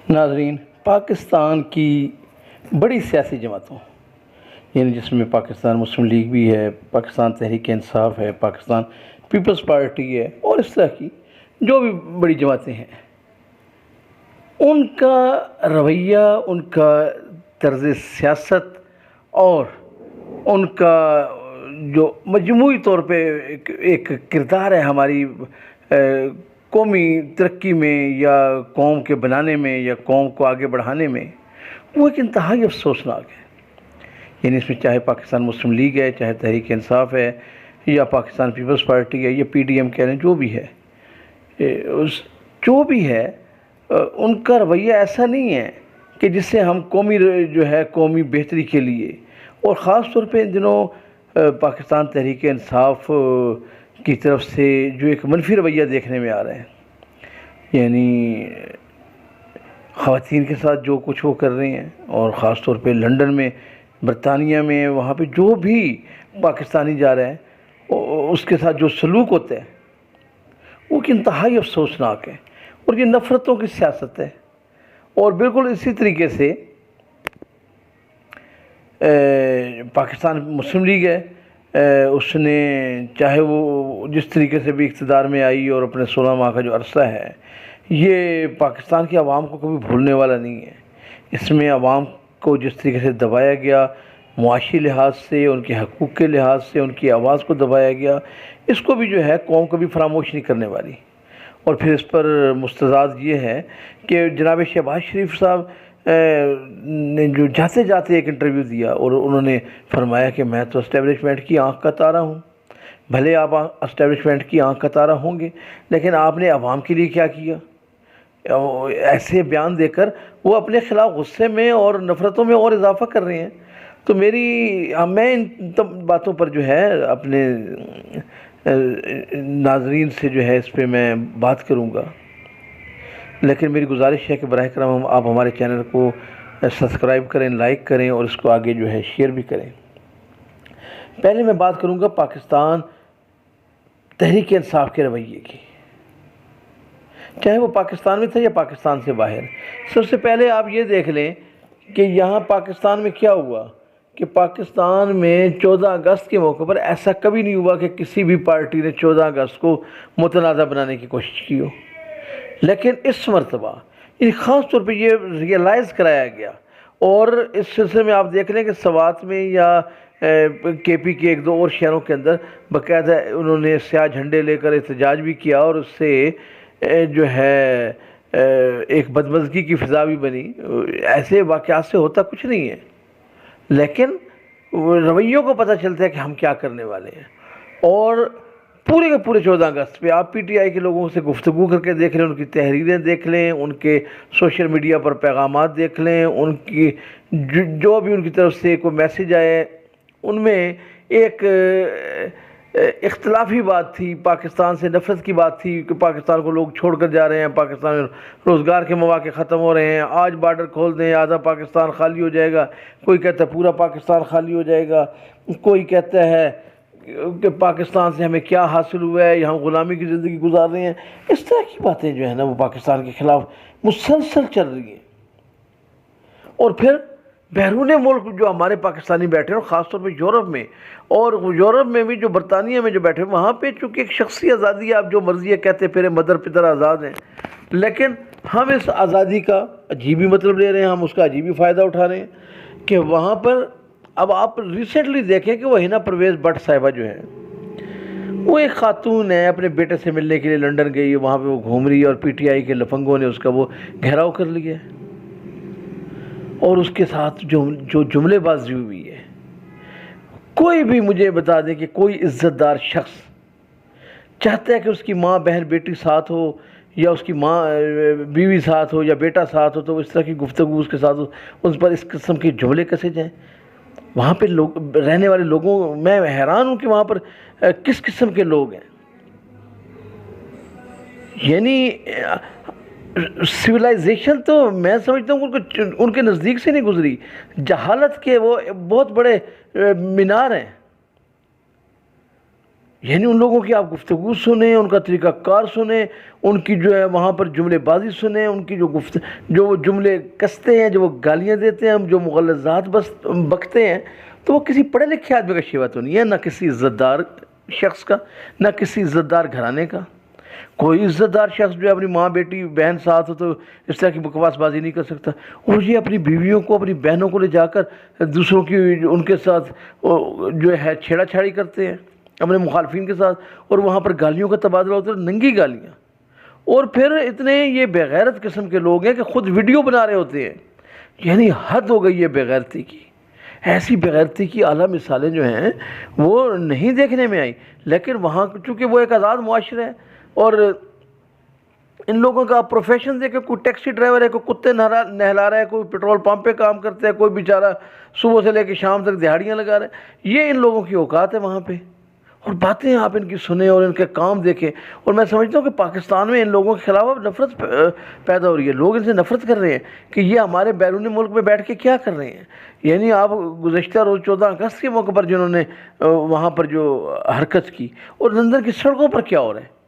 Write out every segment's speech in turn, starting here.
ناظرین، پاکستان کی بڑی سیاسی جماعتوں یعنی جس میں پاکستان مسلم لیگ بھی ہے، پاکستان تحریک انصاف ہے، پاکستان پیپلز پارٹی ہے اور اس طرح کی جو بھی بڑی جماعتیں ہیں، ان کا رویہ، ان کا طرز سیاست اور ان کا جو مجموعی طور پہ ایک کردار ہے ہماری قومی ترقی میں یا قوم کے بنانے میں یا قوم کو آگے بڑھانے میں، وہ ایک انتہائی افسوسناک ہے۔ یعنی اس میں چاہے پاکستان مسلم لیگ ہے، چاہے تحریک انصاف ہے، یا پاکستان پیپلز پارٹی ہے، یا پی ڈی ایم کہہ لیں، جو بھی ہے، جو بھی ہے، ان کا رویہ ایسا نہیں ہے کہ جس سے ہم قومی بہتری کے لیے، اور خاص طور پہ ان دنوں پاکستان تحریک انصاف کی طرف سے جو ایک منفی رویہ دیکھنے میں آ رہے ہیں، یعنی خواتین کے ساتھ جو کچھ وہ کر رہے ہیں، اور خاص طور پہ لندن میں، برطانیہ میں، وہاں پہ جو بھی پاکستانی جا رہے ہیں اس کے ساتھ جو سلوک ہوتے ہیں وہ ایک انتہائی افسوسناک ہے، اور یہ نفرتوں کی سیاست ہے۔ اور بالکل اسی طریقے سے پاکستان مسلم لیگ ہے، اس نے چاہے وہ جس طریقے سے بھی اقتدار میں آئی اور اپنے 16 ماہ کا جو عرصہ ہے، یہ پاکستان کی عوام کو کبھی بھولنے والا نہیں ہے۔ اس میں عوام کو جس طریقے سے دبایا گیا، معاشی لحاظ سے، ان کے حقوق کے لحاظ سے ان کی آواز کو دبایا گیا، اس کو بھی جو ہے قوم کبھی فراموش نہیں کرنے والی۔ اور پھر اس پر مستزاد یہ ہے کہ جناب شہباز شریف صاحب نے جو جاتے جاتے ایک انٹرویو دیا اور انہوں نے فرمایا کہ میں تو اسٹیبلشمنٹ کی آنکھ کا تارا ہوں۔ بھلے آپ اسٹیبلشمنٹ کی آنکھ کا تارا ہوں گے، لیکن آپ نے عوام کے لیے کیا کیا؟ ایسے بیان دے کر وہ اپنے خلاف غصے میں اور نفرتوں میں اور اضافہ کر رہے ہیں۔ تو میں ان باتوں پر جو ہے اپنے ناظرین سے جو ہے اس پہ میں بات کروں گا، لیکن میری گزارش ہے کہ براہ کرم آپ ہمارے چینل کو سبسکرائب کریں، لائک کریں اور اس کو آگے جو ہے شیئر بھی کریں۔ پہلے میں بات کروں گا پاکستان تحریک انصاف کے رویے کی، چاہے وہ پاکستان میں تھا یا پاکستان سے باہر۔ سب سے پہلے آپ یہ دیکھ لیں کہ یہاں پاکستان میں کیا ہوا کہ پاکستان میں 14 اگست کے موقع پر ایسا کبھی نہیں ہوا کہ کسی بھی پارٹی نے 14 اگست کو متنازع بنانے کی کوشش کی ہو، لیکن اس مرتبہ خاص طور پہ یہ ریئلائز کرایا گیا۔ اور اس سلسلے میں آپ دیکھ لیں کہ سوات میں یا کے پی کے ایک دو اور شہروں کے اندر باقاعدہ انہوں نے سیاہ جھنڈے لے کر احتجاج بھی کیا، اور اس سے جو ہے ایک بدمزگی کی فضا بھی بنی۔ ایسے واقعات سے ہوتا کچھ نہیں ہے، لیکن رویوں کو پتہ چلتا ہے کہ ہم کیا کرنے والے ہیں۔ اور پورے کے پورے 14 اگست پہ آپ پی ٹی آئی کے لوگوں سے گفتگو کر کے دیکھ لیں، ان کی تحریریں دیکھ لیں، ان کے سوشل میڈیا پر پیغامات دیکھ لیں، ان کی جو بھی ان کی طرف سے کوئی میسیج آئے، ان میں ایک اختلافی بات تھی، پاکستان سے نفرت کی بات تھی کہ پاکستان کو لوگ چھوڑ کر جا رہے ہیں، پاکستان میں روزگار کے مواقع ختم ہو رہے ہیں، آج بارڈر کھول دیں آدھا پاکستان خالی ہو جائے گا، کوئی کہتا ہے پورا پاکستان خالی ہو جائے گا، کوئی کہتا ہے کہ پاکستان سے ہمیں کیا حاصل ہوا ہے، ہم غلامی کی زندگی گزار رہے ہیں۔ اس طرح کی باتیں جو ہیں نا وہ پاکستان کے خلاف مسلسل چل رہی ہیں۔ اور پھر بیرون ملک جو ہمارے پاکستانی بیٹھے ہیں، خاص طور پہ یورپ میں، اور یورپ میں بھی جو برطانیہ میں جو بیٹھے ہیں، وہاں پہ چونکہ ایک شخصی آزادی ہے، آپ جو مرضی ہے کہتے پھرے، مدر پدر آزاد ہیں، لیکن ہم اس آزادی کا عجیبی مطلب لے رہے ہیں، ہم اس کا عجیبی فائدہ اٹھا رہے ہیں کہ وہاں پر اب آپ ریسنٹلی دیکھیں کہ وہ ہنا پرویز بٹ صاحبہ جو ہیں، وہ ایک خاتون ہے، اپنے بیٹے سے ملنے کے لیے لندن گئی، وہاں پہ وہ گھوم رہی ہے، اور پی ٹی آئی کے لفنگوں نے اس کا وہ گھیراؤ کر لیا ہے، اور اس کے ساتھ جو جملے بازی ہوئی ہے۔ کوئی بھی مجھے بتا دے کہ کوئی عزت دار شخص چاہتا ہے کہ اس کی ماں بہن بیٹی ساتھ ہو، یا اس کی ماں بیوی ساتھ ہو، یا بیٹا ساتھ ہو، تو اس طرح کی گفتگو اس کے ساتھ ہو، اس پر اس قسم کے جملے کسے جائیں؟ وہاں پہ رہنے والے لوگوں، میں حیران ہوں کہ وہاں پر کس قسم کے لوگ ہیں۔ یعنی سویلائزیشن تو میں سمجھتا ہوں ان کے نزدیک سے نہیں گزری، جہالت کے وہ بہت بڑے مینار ہیں۔ یعنی ان لوگوں کی آپ گفتگو سنیں، ان کا طریقہ کار سنیں، ان کی جو ہے وہاں پر جملے بازی سنیں، ان کی جو وہ جملے کستے ہیں، جو وہ گالیاں دیتے ہیں، جو مغلظات بکتے ہیں، تو وہ کسی پڑھے لکھے آدمی کا شیوا تو نہیں ہے، نہ کسی عزت دار شخص کا، نہ کسی عزت دار گھرانے کا۔ کوئی عزت دار شخص جو ہے اپنی ماں بیٹی بہن ساتھ ہو تو اس طرح کی بکواس بازی نہیں کر سکتا، اور یہ اپنی بیویوں کو، اپنی بہنوں کو لے جا کر دوسروں کی ان کے ساتھ جو ہے چھیڑا چھاڑی کرتے ہیں اپنے مخالفین کے ساتھ، اور وہاں پر گالیوں کا تبادلہ ہوتا ہے، ننگی گالیاں۔ اور پھر اتنے یہ بےغیرت قسم کے لوگ ہیں کہ خود ویڈیو بنا رہے ہوتے ہیں، یعنی حد ہو گئی ہے بےغیرتی کی۔ ایسی بےغیرتی کی اعلیٰ مثالیں جو ہیں وہ نہیں دیکھنے میں آئی، لیکن وہاں چونکہ وہ ایک آزاد معاشرہ ہے، اور ان لوگوں کا پروفیشن دیکھے، کوئی ٹیکسی ڈرائیور ہے، کوئی کتے نہلا رہا ہے، کوئی پیٹرول پمپ پہ کام کرتا ہے، کوئی بیچارہ صبح سے لے کے شام تک دہاڑیاں لگا رہا ہے، یہ ان لوگوں کی اوقات ہے وہاں پہ۔ اور باتیں آپ ان کی سنیں اور ان کے کام دیکھیں، اور میں سمجھتا ہوں کہ پاکستان میں ان لوگوں کے خلاف اب نفرت پیدا ہو رہی ہے، لوگ ان سے نفرت کر رہے ہیں کہ یہ ہمارے بیرون ملک میں بیٹھ کے کیا کر رہے ہیں۔ یعنی آپ گزشتہ روز 14 اگست کے موقع پر جنہوں نے وہاں پر جو حرکت کی، اور لندن کی سڑکوں پر کیا ہو رہا ہے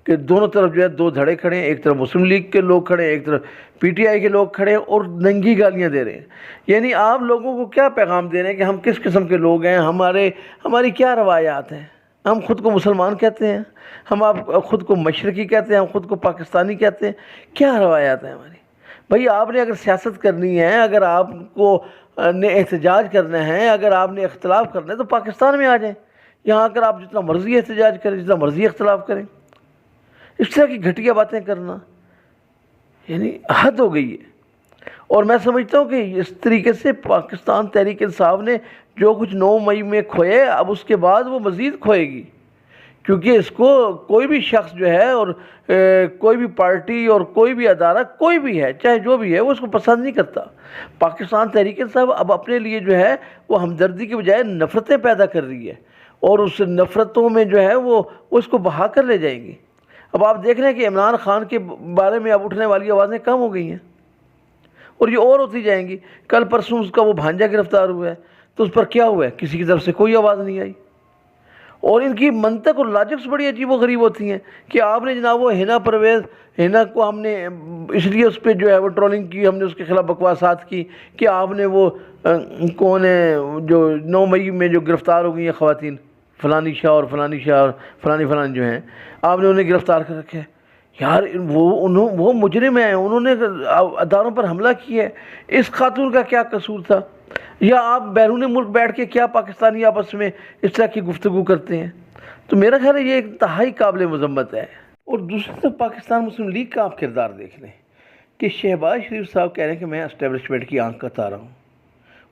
کہ دونوں طرف جو ہے دو دھڑے کھڑے ہیں، ایک طرف مسلم لیگ کے لوگ کھڑے ہیں، ایک طرف پی ٹی آئی کے لوگ کھڑے ہیں، اور ننگی گالیاں دے رہے ہیں۔ یعنی آپ لوگوں کو کیا پیغام دے رہے ہیں کہ ہم کس قسم کے لوگ ہیں، ہماری کیا روایات ہیں، ہم خود کو مسلمان کہتے ہیں، ہم آپ خود کو مشرقی کہتے ہیں، ہم خود کو پاکستانی کہتے ہیں، کیا روایات ہیں ہماری؟ بھئی آپ نے اگر سیاست کرنی ہے، اگر آپ کو نے احتجاج کرنا ہے، اگر آپ نے اختلاف کرنا ہے تو پاکستان میں آ جائیں، یہاں اگر آپ جتنا مرضی احتجاج کریں، جتنا مرضی اختلاف کریں۔ اس طرح کی گھٹیا باتیں کرنا یعنی حد ہو گئی ہے۔ اور میں سمجھتا ہوں کہ اس طریقے سے پاکستان تحریک انصاف نے جو کچھ 9 مئی میں کھوئے، اب اس کے بعد وہ مزید کھوئے گی، کیونکہ اس کو کوئی بھی شخص جو ہے، اور کوئی بھی پارٹی اور کوئی بھی ادارہ، کوئی بھی ہے چاہے جو بھی ہے، وہ اس کو پسند نہیں کرتا۔ پاکستان تحریک انصاف اب اپنے لیے جو ہے وہ ہمدردی کے بجائے نفرتیں پیدا کر رہی ہے، اور اس نفرتوں میں جو ہے وہ اس کو بہا کر لے جائیں گی۔ اب آپ دیکھ رہے ہیں کہ عمران خان کے بارے میں اب اٹھنے والی آوازیں کم ہو گئی ہیں، اور یہ اور ہوتی جائیں گی۔ کل پرسوں اس کا وہ بھانجا گرفتار ہوا ہے، تو اس پر کیا ہوا ہے؟ کسی کی طرف سے کوئی آواز نہیں آئی۔ اور ان کی منطق اور لاجکس بڑی عجیب و غریب ہوتی ہیں کہ آپ نے جناب وہ ہینا پرویز، ہینا کو ہم نے اس لیے اس پہ جو ہے وہ ٹرولنگ کی، ہم نے اس کے خلاف بکواسات کی کہ آپ نے وہ کون ہے جو 9 مئی میں جو گرفتار ہو گئی ہیں خواتین، فلانی شاہ اور فلانی شاہ اور فلانی جو ہیں، آپ نے انہیں گرفتار کر رکھا ہے۔ یار وہ مجرم ہیں، انہوں نے اداروں پر حملہ کیا ہے، اس خاتون کا کیا قصور تھا؟ یا آپ بیرون ملک بیٹھ کے کیا پاکستانی آپس میں اس طرح کی گفتگو کرتے ہیں؟ تو میرا خیال ہے یہ ایک انتہائی قابل مذمت ہے۔ اور دوسری طرف پاکستان مسلم لیگ کا آپ کردار دیکھ لیں کہ شہباز شریف صاحب کہہ رہے ہیں کہ میں اسٹیبلشمنٹ کی آنکھ کا تارا ہوں،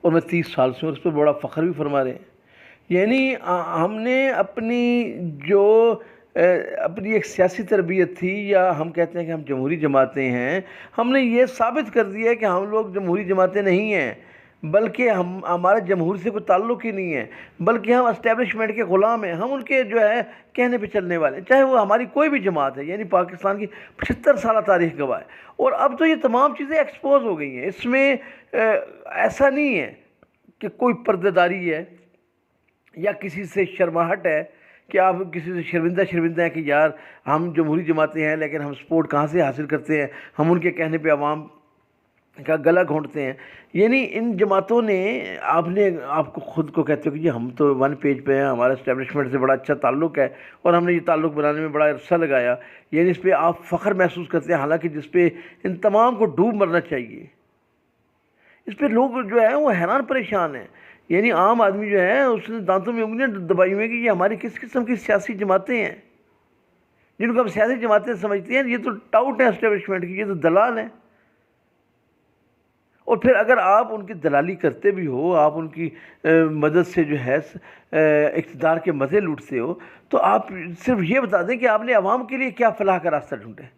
اور میں 30 سال سے ہوں، اس پہ بڑا فخر بھی فرما رہے ہیں۔ یعنی ہم نے اپنی ایک سیاسی تربیت تھی، یا ہم کہتے ہیں کہ ہم جمہوری جماعتیں ہیں، ہم نے یہ ثابت کر دیا ہے کہ ہم لوگ جمہوری جماعتیں نہیں ہیں، بلکہ ہمارا جمہور سے کوئی تعلق ہی نہیں ہے، بلکہ ہم اسٹیبلشمنٹ کے غلام ہیں، ہم ان کے جو ہے کہنے پہ چلنے والے ہیں، چاہے وہ ہماری کوئی بھی جماعت ہے۔ یعنی پاکستان کی 75 سالہ تاریخ گواہ ہے، اور اب تو یہ تمام چیزیں ایکسپوز ہو گئی ہیں۔ اس میں ایسا نہیں ہے کہ کوئی پردہ داری ہے یا کسی سے شرماہٹ ہے، کہ آپ کسی سے شرمندہ ہیں کہ یار ہم جمہوری جماعتیں ہیں لیکن ہم سپورٹ کہاں سے حاصل کرتے ہیں، ہم ان کے کہنے پہ عوام کا گلا گھونٹتے ہیں۔ یعنی ان جماعتوں نے آپ کو خود کو کہتے ہو کہ ہم تو 1 پیج پہ ہیں، ہمارا اسٹیبلشمنٹ سے بڑا اچھا تعلق ہے، اور ہم نے یہ تعلق بنانے میں بڑا عرصہ لگایا، یعنی اس پہ آپ فخر محسوس کرتے ہیں، حالانکہ جس پہ ان تمام کو ڈوب مرنا چاہیے۔ اس پہ لوگ جو ہیں وہ حیران پریشان ہیں۔ یعنی عام آدمی جو ہے اس نے دانتوں میں انگلیاں دبائی ہوئی کہ یہ ہماری کس قسم کی سیاسی جماعتیں ہیں، جن کو ہم سیاسی جماعتیں سمجھتے ہیں، یہ تو ٹاؤٹ ہیں اسٹیبلشمنٹ کی، یہ تو دلال ہیں۔ اور پھر اگر آپ ان کی دلالی کرتے بھی ہو، آپ ان کی مدد سے جو ہے اقتدار کے مزے لوٹتے ہو، تو آپ صرف یہ بتا دیں کہ آپ نے عوام کے لیے کیا فلاح کا راستہ ڈھونڈا ہے۔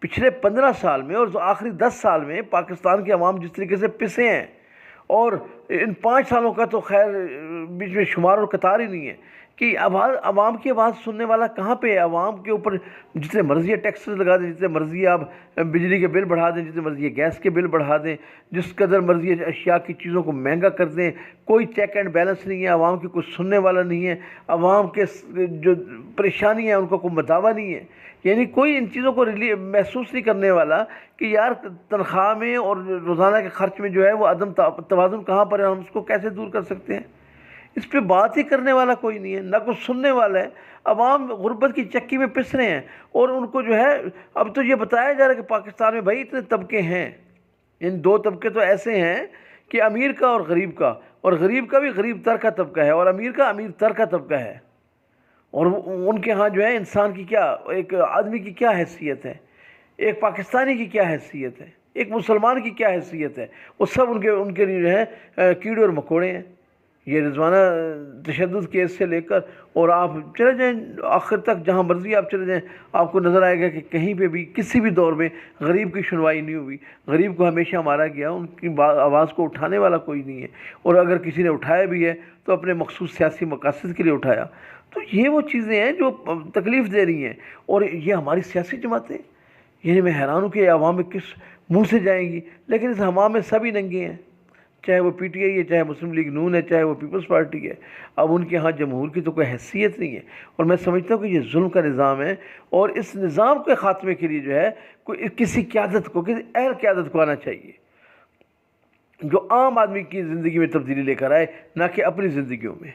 پچھلے 15 سال میں اور آخری 10 سال میں پاکستان کے عوام جس طریقے سے پسے ہیں، اور ان 5 سالوں کا تو خیر بیچ میں شمار اور قطار ہی نہیں ہے، کہ عوام کی آواز سننے والا کہاں پہ ہے؟ عوام کے اوپر جتنے مرضی ٹیکسز لگا دیں، جتنے مرضی آپ بجلی کے بل بڑھا دیں، جتنے مرضی گیس کے بل بڑھا دیں، جس قدر مرضی اشیاء کی چیزوں کو مہنگا کر دیں، کوئی چیک اینڈ بیلنس نہیں ہے، عوام کی کوئی سننے والا نہیں ہے، عوام کے جو پریشانی ہے ان کا کوئی مداوع نہیں ہے، یعنی کوئی ان چیزوں کو محسوس نہیں کرنے والا کہ یار تنخواہ میں اور روزانہ کے خرچ میں جو ہے وہ عدم توازن کہاں پر ہے، ہم اس کو کیسے دور کر سکتے ہیں؟ اس پہ بات ہی کرنے والا کوئی نہیں ہے، نہ کچھ سننے والا ہے۔ عوام غربت کی چکی میں پس رہے ہیں، اور ان کو جو ہے اب تو یہ بتایا جا رہا ہے کہ پاکستان میں بھائی اتنے طبقے ہیں، ان دو طبقے تو ایسے ہیں کہ امیر کا اور غریب کا، اور غریب کا بھی غریب تر کا طبقہ ہے، اور امیر کا امیر تر کا طبقہ ہے۔ اور ان کے ہاں جو ہے انسان کی کیا، ایک آدمی کی کیا حیثیت ہے، ایک پاکستانی کی کیا حیثیت ہے، ایک مسلمان کی کیا حیثیت ہے، وہ سب ان کے لیے جو ہے کیڑے اور مکوڑے ہیں۔ یہ رضوانہ تشدد کیس سے لے کر اور آپ چلے جائیں آخر تک، جہاں مرضی آپ چلے جائیں، آپ کو نظر آئے گا کہ کہیں پہ بھی کسی بھی دور میں غریب کی سنوائی نہیں ہوئی، غریب کو ہمیشہ مارا گیا، ان کی آواز کو اٹھانے والا کوئی نہیں ہے، اور اگر کسی نے اٹھایا بھی ہے تو اپنے مخصوص سیاسی مقاصد کے لیے اٹھایا۔ تو یہ وہ چیزیں ہیں جو تکلیف دے رہی ہیں، اور یہ ہماری سیاسی جماعتیں، یعنی میں حیران ہوں کہ عوام میں کس منہ سے جائیں گی، لیکن اس حمام میں سبھی ننگے ہیں، چاہے وہ پی ٹی آئی ہے، چاہے مسلم لیگ نون ہے، چاہے وہ پیپلز پارٹی ہے۔ اب ان کے ہاں جمہور کی تو کوئی حیثیت نہیں ہے، اور میں سمجھتا ہوں کہ یہ ظلم کا نظام ہے، اور اس نظام کے خاتمے کے لیے جو ہے کسی قیادت کو، کسی اہل قیادت کو آنا چاہیے جو عام آدمی کی زندگی میں تبدیلی لے کر آئے، نہ کہ اپنی زندگیوں میں۔